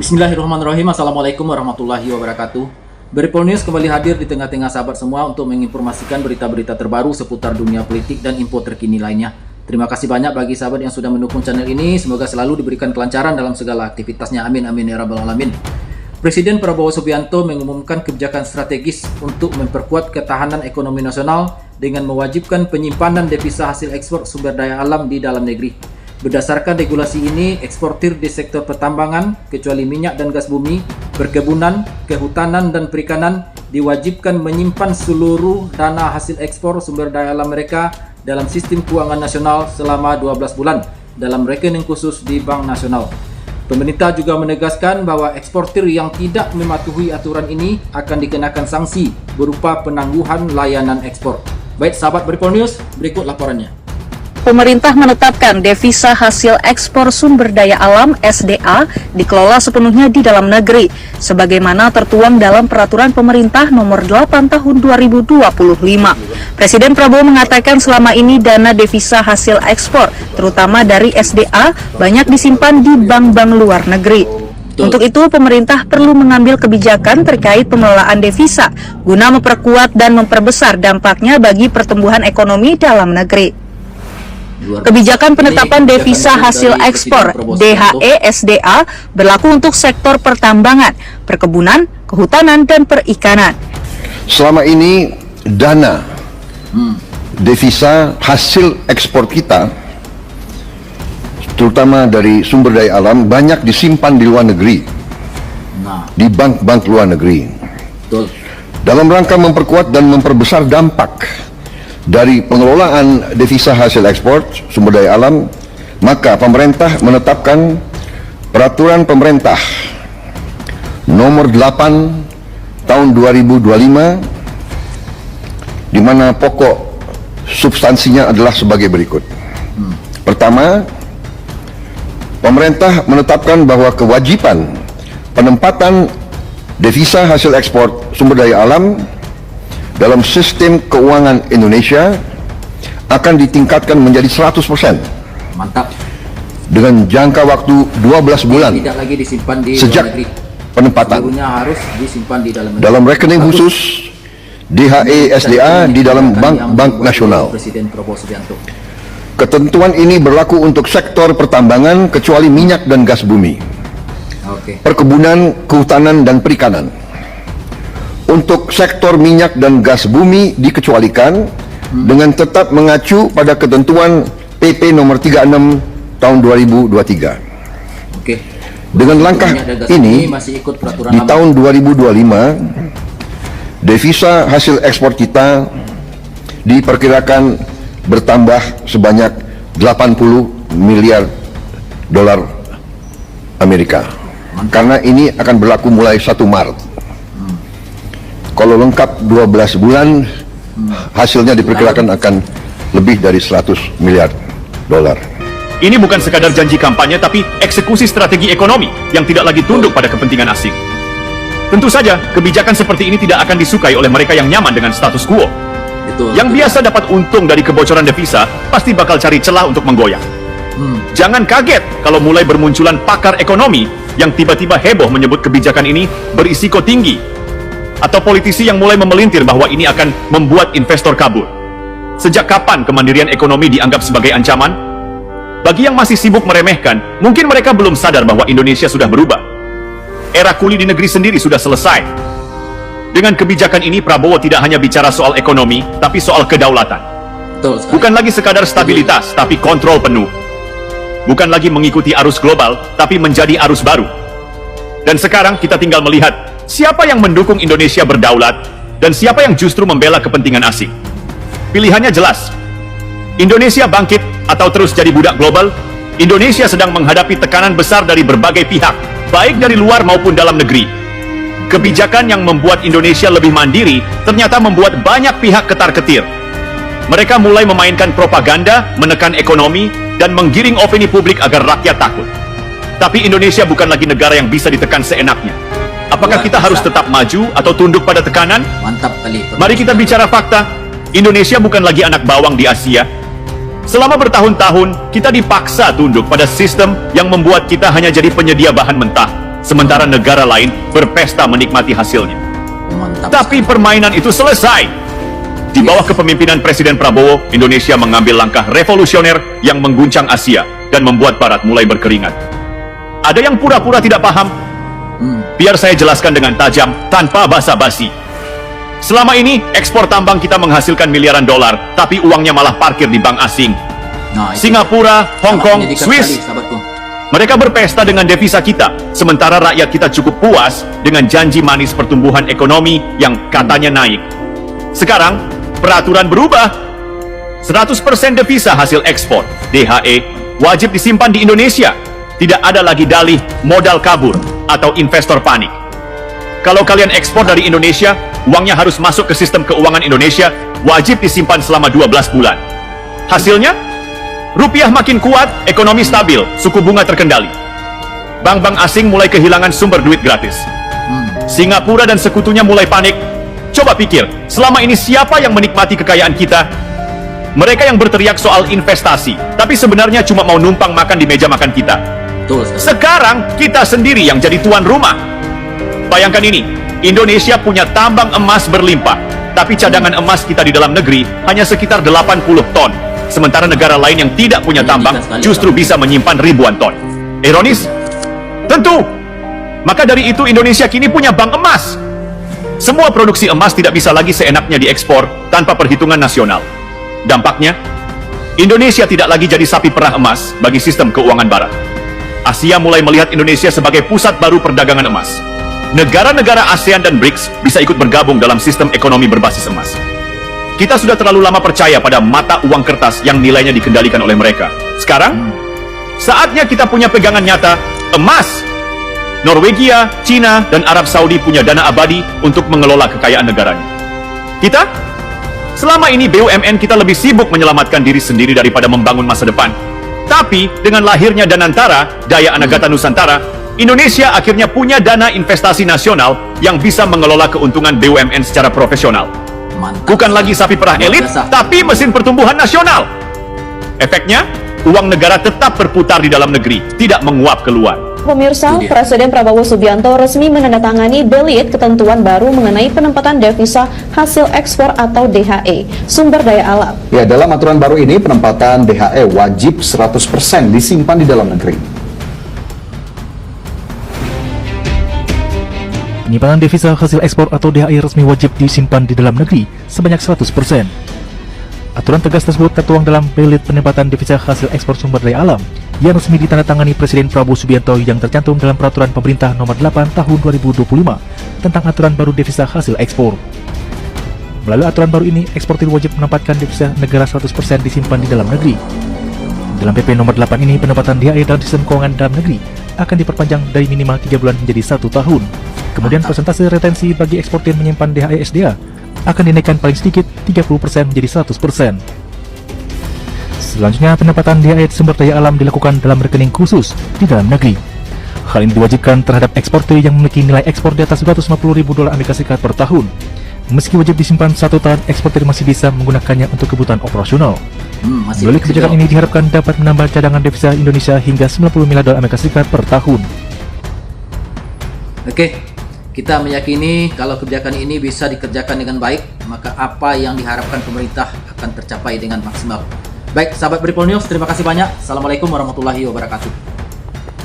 Bismillahirrahmanirrahim. Assalamualaikum warahmatullahi wabarakatuh. Beripol News kembali hadir di tengah-tengah sahabat semua untuk menginformasikan berita-berita terbaru seputar dunia politik dan info terkini lainnya. Terima kasih banyak bagi sahabat yang sudah mendukung channel ini. Semoga selalu diberikan kelancaran dalam segala aktivitasnya. Amin amin ya rabbal alamin. Presiden Prabowo Subianto mengumumkan kebijakan strategis untuk memperkuat ketahanan ekonomi nasional dengan mewajibkan penyimpanan devisa hasil ekspor sumber daya alam di dalam negeri. Berdasarkan regulasi ini, eksportir di sektor pertambangan, kecuali minyak dan gas bumi, perkebunan, kehutanan, dan perikanan, diwajibkan menyimpan seluruh dana hasil ekspor sumber daya alam mereka dalam sistem keuangan nasional selama 12 bulan dalam rekening khusus di Bank Nasional. Pemerintah juga menegaskan bahwa eksportir yang tidak mematuhi aturan ini akan dikenakan sanksi berupa penangguhan layanan ekspor. Baik sahabat Beripol News, berikut laporannya. Pemerintah menetapkan devisa hasil ekspor sumber daya alam (SDA) dikelola sepenuhnya di dalam negeri, sebagaimana tertuang dalam Peraturan Pemerintah Nomor 8 Tahun 2025. Presiden Prabowo mengatakan selama ini dana devisa hasil ekspor, terutama dari SDA, banyak disimpan di bank-bank luar negeri. Untuk itu, pemerintah perlu mengambil kebijakan terkait pengelolaan devisa, guna memperkuat dan memperbesar dampaknya bagi pertumbuhan ekonomi dalam negeri. Kebijakan penetapan devisa hasil ekspor (DHE SDA) berlaku untuk sektor pertambangan, perkebunan, kehutanan, dan perikanan. Selama ini dana devisa hasil ekspor kita, terutama dari sumber daya alam, banyak disimpan di luar negeri, di bank-bank luar negeri. Dalam rangka memperkuat dan memperbesar dampak dari pengelolaan devisa hasil ekspor sumber daya alam, maka pemerintah menetapkan Peraturan Pemerintah Nomor 8 Tahun 2025, di mana pokok substansinya adalah sebagai berikut. Pertama, pemerintah menetapkan bahwa kewajiban penempatan devisa hasil ekspor sumber daya alam dalam sistem keuangan Indonesia akan ditingkatkan menjadi 100%. Mantap. Dengan jangka waktu 12 bulan tidak lagi disimpan di sejak luar negeri. penempatan. Seluruhnya harus disimpan di dalam negeri. Dalam rekening khusus DHE SDA di dalam bank-bank nasional. Presiden Prabowo Subianto. Ketentuan ini berlaku untuk sektor pertambangan kecuali minyak dan gas bumi, perkebunan, kehutanan, dan perikanan. Untuk sektor minyak dan gas bumi dikecualikan dengan tetap mengacu pada ketentuan PP nomor 36 tahun 2023. Dengan langkah ini, di tahun 2025, devisa hasil ekspor kita diperkirakan bertambah sebanyak 80 miliar dolar Amerika. Karena ini akan berlaku mulai 1 Maret. Kalau lengkap 12 bulan, hasilnya diperkirakan akan lebih dari 100 miliar dolar. Ini bukan sekadar janji kampanye, tapi eksekusi strategi ekonomi yang tidak lagi tunduk pada kepentingan asing. Tentu saja, kebijakan seperti ini tidak akan disukai oleh mereka yang nyaman dengan status quo. Yang biasa dapat untung dari kebocoran devisa, pasti bakal cari celah untuk menggoyang. Jangan kaget kalau mulai bermunculan pakar ekonomi yang tiba-tiba heboh menyebut kebijakan ini berisiko tinggi, atau politisi yang mulai memelintir bahwa ini akan membuat investor kabur. Sejak kapan kemandirian ekonomi dianggap sebagai ancaman? Bagi yang masih sibuk meremehkan, mungkin mereka belum sadar bahwa Indonesia sudah berubah. Era kuli di negeri sendiri sudah selesai. Dengan kebijakan ini, Prabowo tidak hanya bicara soal ekonomi, tapi soal kedaulatan. Bukan lagi sekadar stabilitas, tapi kontrol penuh. Bukan lagi mengikuti arus global, tapi menjadi arus baru. Dan sekarang kita tinggal melihat siapa yang mendukung Indonesia berdaulat dan siapa yang justru membela kepentingan asing. Pilihannya jelas. Indonesia bangkit atau terus jadi budak global. Indonesia sedang menghadapi tekanan besar dari berbagai pihak, baik dari luar maupun dalam negeri. Kebijakan yang membuat Indonesia lebih mandiri ternyata membuat banyak pihak ketar-ketir. Mereka mulai memainkan propaganda, menekan ekonomi, dan menggiring opini publik agar rakyat takut. Tapi Indonesia bukan lagi negara yang bisa ditekan seenaknya. Apakah kita harus tetap maju atau tunduk pada tekanan? Mantap kali. Mari kita bicara fakta. Indonesia bukan lagi anak bawang di Asia. Selama bertahun-tahun, kita dipaksa tunduk pada sistem yang membuat kita hanya jadi penyedia bahan mentah, sementara negara lain berpesta menikmati hasilnya. Mantap. Tapi permainan itu selesai. Di bawah kepemimpinan Presiden Prabowo, Indonesia mengambil langkah revolusioner yang mengguncang Asia dan membuat Barat mulai berkeringat. Ada yang pura-pura tidak paham? Biar saya jelaskan dengan tajam, tanpa basa-basi. Selama ini, ekspor tambang kita menghasilkan miliaran dolar, tapi uangnya malah parkir di bank asing. Nah, itu Singapura, Hong sangat Kong, menyedihkan Swiss, sekali, sahabatku. mereka berpesta dengan devisa kita, sementara rakyat kita cukup puas dengan janji manis pertumbuhan ekonomi yang katanya naik. Sekarang, peraturan berubah. 100% devisa hasil ekspor, DHE, wajib disimpan di Indonesia. Tidak ada lagi dalih modal kabur atau investor panik. Kalau kalian ekspor dari Indonesia, uangnya harus masuk ke sistem keuangan Indonesia, wajib disimpan selama 12 bulan. Hasilnya, rupiah makin kuat, ekonomi stabil, suku bunga terkendali. Bank-bank asing mulai kehilangan sumber duit gratis. Singapura dan sekutunya mulai panik. Coba pikir, selama ini siapa yang menikmati kekayaan kita? Mereka yang berteriak soal investasi, tapi sebenarnya cuma mau numpang makan di meja makan kita. Betul sekali. Sekarang kita sendiri yang jadi tuan rumah. Bayangkan ini, Indonesia punya tambang emas berlimpah, tapi cadangan emas kita di dalam negeri hanya sekitar 80 ton. Sementara negara lain yang tidak punya tambang justru bisa menyimpan ribuan ton. Ironis? Tentu. Maka dari itu Indonesia kini punya bank emas. Semua produksi emas tidak bisa lagi seenaknya diekspor tanpa perhitungan nasional. Dampaknya, Indonesia tidak lagi jadi sapi perah emas bagi sistem keuangan barat. Asia mulai melihat Indonesia sebagai pusat baru perdagangan emas. Negara-negara ASEAN dan BRICS bisa ikut bergabung dalam sistem ekonomi berbasis emas. Kita sudah terlalu lama percaya pada mata uang kertas yang nilainya dikendalikan oleh mereka. Sekarang, saatnya kita punya pegangan nyata, emas. Norwegia, Cina, dan Arab Saudi punya dana abadi untuk mengelola kekayaan negaranya. Kita? Selama ini BUMN kita lebih sibuk menyelamatkan diri sendiri daripada membangun masa depan. Tapi, dengan lahirnya Danantara, Daya Anagata Nusantara, Indonesia akhirnya punya dana investasi nasional yang bisa mengelola keuntungan BUMN secara profesional. Mantap. Bukan lagi sapi perah Luar elit, biasa. tapi mesin pertumbuhan nasional. Efeknya, uang negara tetap berputar di dalam negeri, tidak menguap keluar. Pemirsa, Itu dia. Presiden Prabowo Subianto resmi menandatangani belit ketentuan baru mengenai penempatan devisa hasil ekspor atau DHE, sumber daya alam. Ya, dalam aturan baru ini penempatan DHE wajib 100% disimpan di dalam negeri. Penyimpanan devisa hasil ekspor atau DHE resmi wajib disimpan di dalam negeri sebanyak 100%. Aturan tegas tersebut tertuang dalam belit penempatan devisa hasil ekspor sumber daya alam yang resmi ditandatangani Presiden Prabowo Subianto yang tercantum dalam Peraturan Pemerintah Nomor 8 Tahun 2025 tentang aturan baru devisa hasil ekspor. Melalui aturan baru ini, eksportir wajib menempatkan devisa negara 100% disimpan di dalam negeri. Dalam PP Nomor 8 ini, penempatan DHE dalam sistem keuangan dalam negeri akan diperpanjang dari minimal 3 bulan menjadi 1 tahun. Kemudian persentase retensi bagi eksportir menyimpan DHE SDA akan dinaikkan paling sedikit 30% menjadi 100%. Selanjutnya, penempatan DHE sumber daya alam dilakukan dalam rekening khusus di dalam negeri. Hal ini diwajibkan terhadap eksportir yang memiliki nilai ekspor di atas $250.000 per tahun. Meski wajib disimpan 1 tahun, eksportir masih bisa menggunakannya untuk kebutuhan operasional. Melalui kebijakan ini diharapkan dapat menambah cadangan devisa Indonesia hingga $90 miliar per tahun. Oke, kita meyakini kalau kebijakan ini bisa dikerjakan dengan baik, maka apa yang diharapkan pemerintah akan tercapai dengan maksimal. Baik, sahabat Bripol News, terima kasih banyak. Assalamualaikum warahmatullahi wabarakatuh.